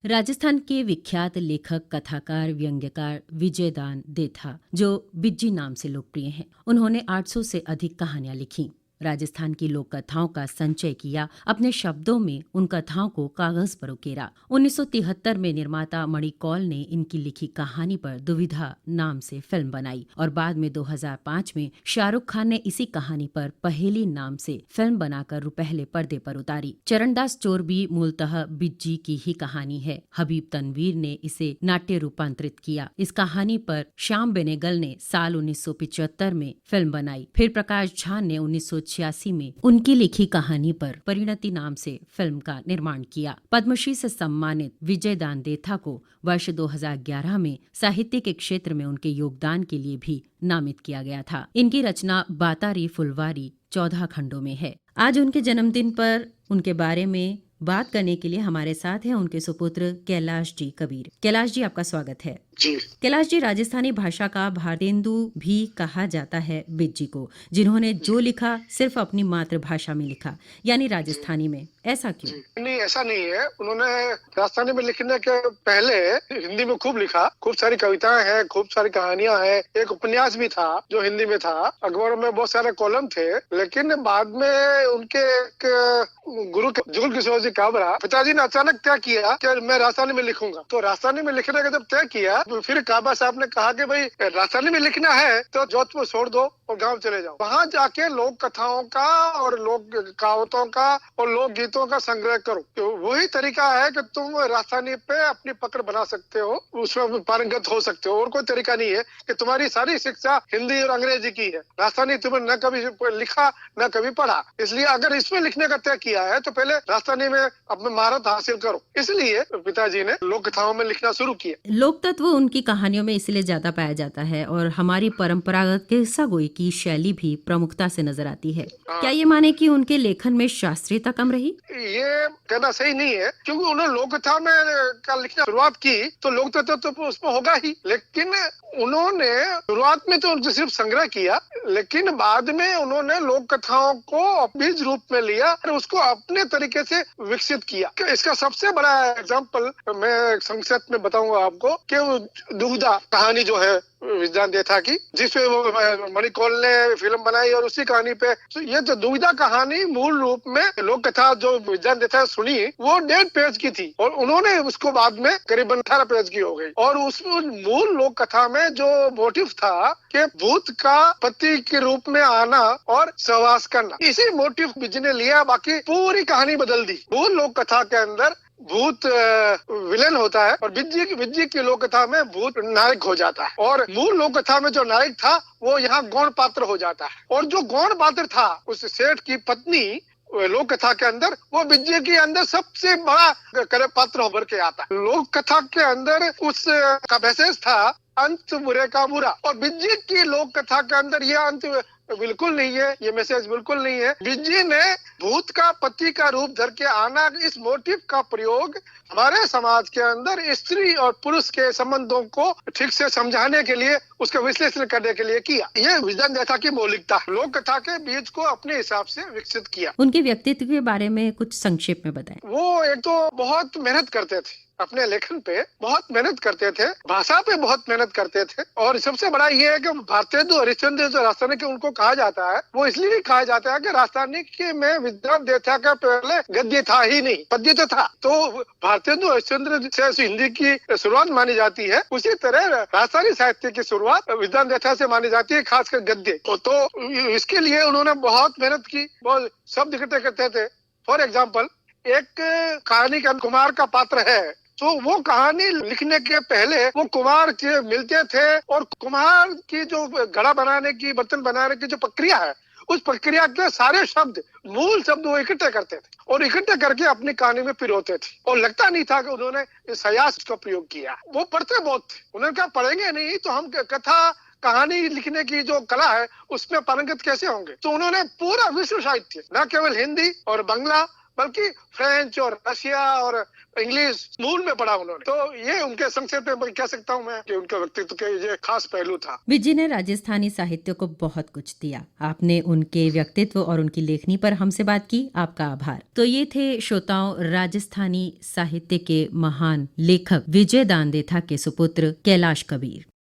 राजस्थान के विख्यात लेखक, कथाकार, व्यंग्यकार विजयदान देथा, जो बिज्जी नाम से लोकप्रिय हैं, उन्होंने 800 से अधिक कहानियां लिखी। राजस्थान की लोक कथाओं का संचय किया, अपने शब्दों में उन कथाओं को कागज पर उकेरा। 1973 में निर्माता मणि कौल ने इनकी लिखी कहानी पर दुविधा नाम से फिल्म बनाई और बाद में 2005 में शाहरुख खान ने इसी कहानी पर पहेली नाम से फिल्म बनाकर रुपहले पर्दे पर उतारी। चरणदास चोरबी मूलतः बिज्जी की ही कहानी है। हबीब तनवीर ने इसे नाट्य रूपांतरित किया। इस कहानी पर श्याम बेनेगल ने साल 1975 में फिल्म बनाई। फिर प्रकाश झा ने 1986 में उनकी लिखी कहानी पर परिणति नाम से फिल्म का निर्माण किया। पद्मश्री से सम्मानित विजयदान देथा को वर्ष 2011 में साहित्य के क्षेत्र में उनके योगदान के लिए भी नामित किया गया था। इनकी रचना बातारी फुलवारी 14 खंडों में है। आज उनके जन्मदिन पर उनके बारे में बात करने के लिए हमारे साथ हैं उनके सुपुत्र कैलाश जी कबीर। कैलाश जी, आपका स्वागत है। जी। कैलाश जी, राजस्थानी भाषा का भारतेंदु भी कहा जाता है बिज्जी को, जिन्होंने जो लिखा सिर्फ अपनी मातृभाषा में लिखा, यानी राजस्थानी में। ऐसा क्यों? नहीं, ऐसा नहीं है। उन्होंने राजस्थानी में लिखने के पहले हिंदी में खूब लिखा। खूब सारी कविताएं हैं, खूब सारी कहानियां हैं। एक उपन्यास भी था जो हिंदी में था। अखबारों में बहुत सारे कॉलम थे। लेकिन बाद में उनके एक गुरु जुगल किशोर जी काबरा पिताजी ने अचानक तय किया कि मैं राजस्थानी में लिखूंगा। तो राजस्थानी में लिखने का जब तय किया तो फिर काबा साहब ने कहा कि भाई राजस्थानी में लिखना है तो जोधपुर छोड़ दो और गांव चले जाओ। वहां जाके लोक कथाओं का और लोक कहावतों का और लोक गीतों का संग्रह करो। तो वही तरीका है कि तुम राजस्थानी पे अपनी पकड़ बना सकते हो, उसमें पारंगत हो सकते हो। और कोई तरीका नहीं है कि तुम्हारी सारी शिक्षा हिंदी और अंग्रेजी की है। राजस्थानी तुमने न कभी लिखा न कभी पढ़ा। इसलिए अगर इसमें लिखने का तय किया है तो पहले राजस्थानी में अपने महारत हासिल करो। इसलिए पिताजी ने लोक कथाओं में लिखना शुरू किया। लोक तत्व उनकी कहानियों में इसलिए ज्यादा पाया जाता है और हमारी परंपरागत किस्सा गोई की शैली भी प्रमुखता से नजर आती है। क्या ये माने कि उनके लेखन में शास्त्रीयता कम रही? ये कहना सही नहीं है, क्योंकि उन्होंने लोक कथा में का लिखना शुरुआत की तो लोक तत्व तो उसमें होगा ही। लेकिन उन्होंने शुरुआत में तो उनसे सिर्फ संग्रह किया, लेकिन बाद में उन्होंने लोक कथाओं को बीज रूप में लिया और उसको अपने तरीके से विकसित किया। इसका सबसे बड़ा एग्जाम्पल मैं संक्षेप में बताऊंगा आपको कि दुविधा कहानी जो है विजयदान देथा की, जिसपे वो मणि कौल ने फिल्म बनाई और उसी कहानी पे तो ये जो दुविधा कहानी मूल रूप में लोक कथा जो विजयदान देथा सुनी वो 1.5 पेज की थी और उन्होंने उसको बाद में करीबन 18 पेज की हो गई। और उसमें मूल लोक कथा में जो मोटिव था कि भूत का पति के रूप में आना और सहवास करना, इसी मोटिव बिज्जी ने लिया। बाकी पूरी कहानी बदल दी। मूल लोक कथा के अंदर भूत विलेन होता है और बिज्जी की लोक कथा में भूत नायक हो जाता है। और मूल लोक कथा में जो नायक था वो यहाँ गौण पात्र हो जाता है। और जो गौण पात्र था उस सेठ की पत्नी लोक कथा के अंदर, वो बिज्जी के अंदर सबसे बड़ा पात्र उभर के आता है। लोक कथा के अंदर उस का मैसेज था अंत बुरे का बुरा, और बिज्जी की लोक कथा के अंदर ये अंत बिल्कुल नहीं है, ये मैसेज बिल्कुल नहीं है। बिज्जी ने भूत का पति का रूप धर के आना, इस मोटिव का प्रयोग हमारे समाज के अंदर स्त्री और पुरुष के संबंधों को ठीक से समझाने के लिए, उसका विश्लेषण करने के लिए किया। ये विजयदान देथा की मौलिकता, लोक कथा के बीज को अपने हिसाब से विकसित किया। उनके व्यक्तित्व के बारे में कुछ संक्षेप में बताएं। वो एक तो बहुत मेहनत करते थे, अपने लेखन पे बहुत मेहनत करते थे, भाषा पे बहुत मेहनत करते थे। और सबसे बड़ा ये है कि भारतेंदु हरिश्चंद्र जो राजस्थानी के उनको कहा जाता है, वो इसलिए कहा जाता है कि राजस्थानी के में विजयदान देथा का पहले गद्य था ही नहीं, पद्य तो था। तो भारतेंदु हरिश्चंद्र से हिंदी की शुरुआत मानी जाती है, उसी तरह राजस्थानी साहित्य की शुरुआत विजयदान देथा से मानी जाती है, खासकर गद्य। तो इसके लिए उन्होंने बहुत मेहनत की, बहुत शब्द इकट्ठे करते थे। फॉर एग्जाम्पल, एक कहानी का कुमार का पात्र है, तो वो कहानी लिखने के पहले वो कुम्हार के मिलते थे और कुम्हार की जो घड़ा बनाने की, बर्तन बनाने की जो प्रक्रिया है, उस प्रक्रिया के सारे शब्द, मूल शब्द वो इकट्ठे करते थे और इकट्ठे करके अपनी कहानी में पिरोते थे। और लगता नहीं था कि उन्होंने सयास का प्रयोग किया। वो पढ़ते बहुत थे, उन्होंने कहा पढ़ेंगे नहीं तो हम कथा कहानी लिखने की जो कला है उसमें पारंगत कैसे होंगे। तो उन्होंने पूरा विश्व साहित्य, न केवल हिंदी और बांग्ला बल्कि फ्रेंच और रशिया और इंग्लिश स्कूल में पढ़ा उन्होंने। तो ये उनके संक्षेप में कह सकता हूँ मैं कि उनके व्यक्तित्व के ये खास पहलू था। विजी ने राजस्थानी साहित्य को बहुत कुछ दिया। आपने उनके व्यक्तित्व और उनकी लेखनी पर हमसे बात की, आपका आभार। तो ये थे श्रोताओं राजस्थानी साहित्य के महान लेखक विजय दान देथा के सुपुत्र कैलाश कबीर।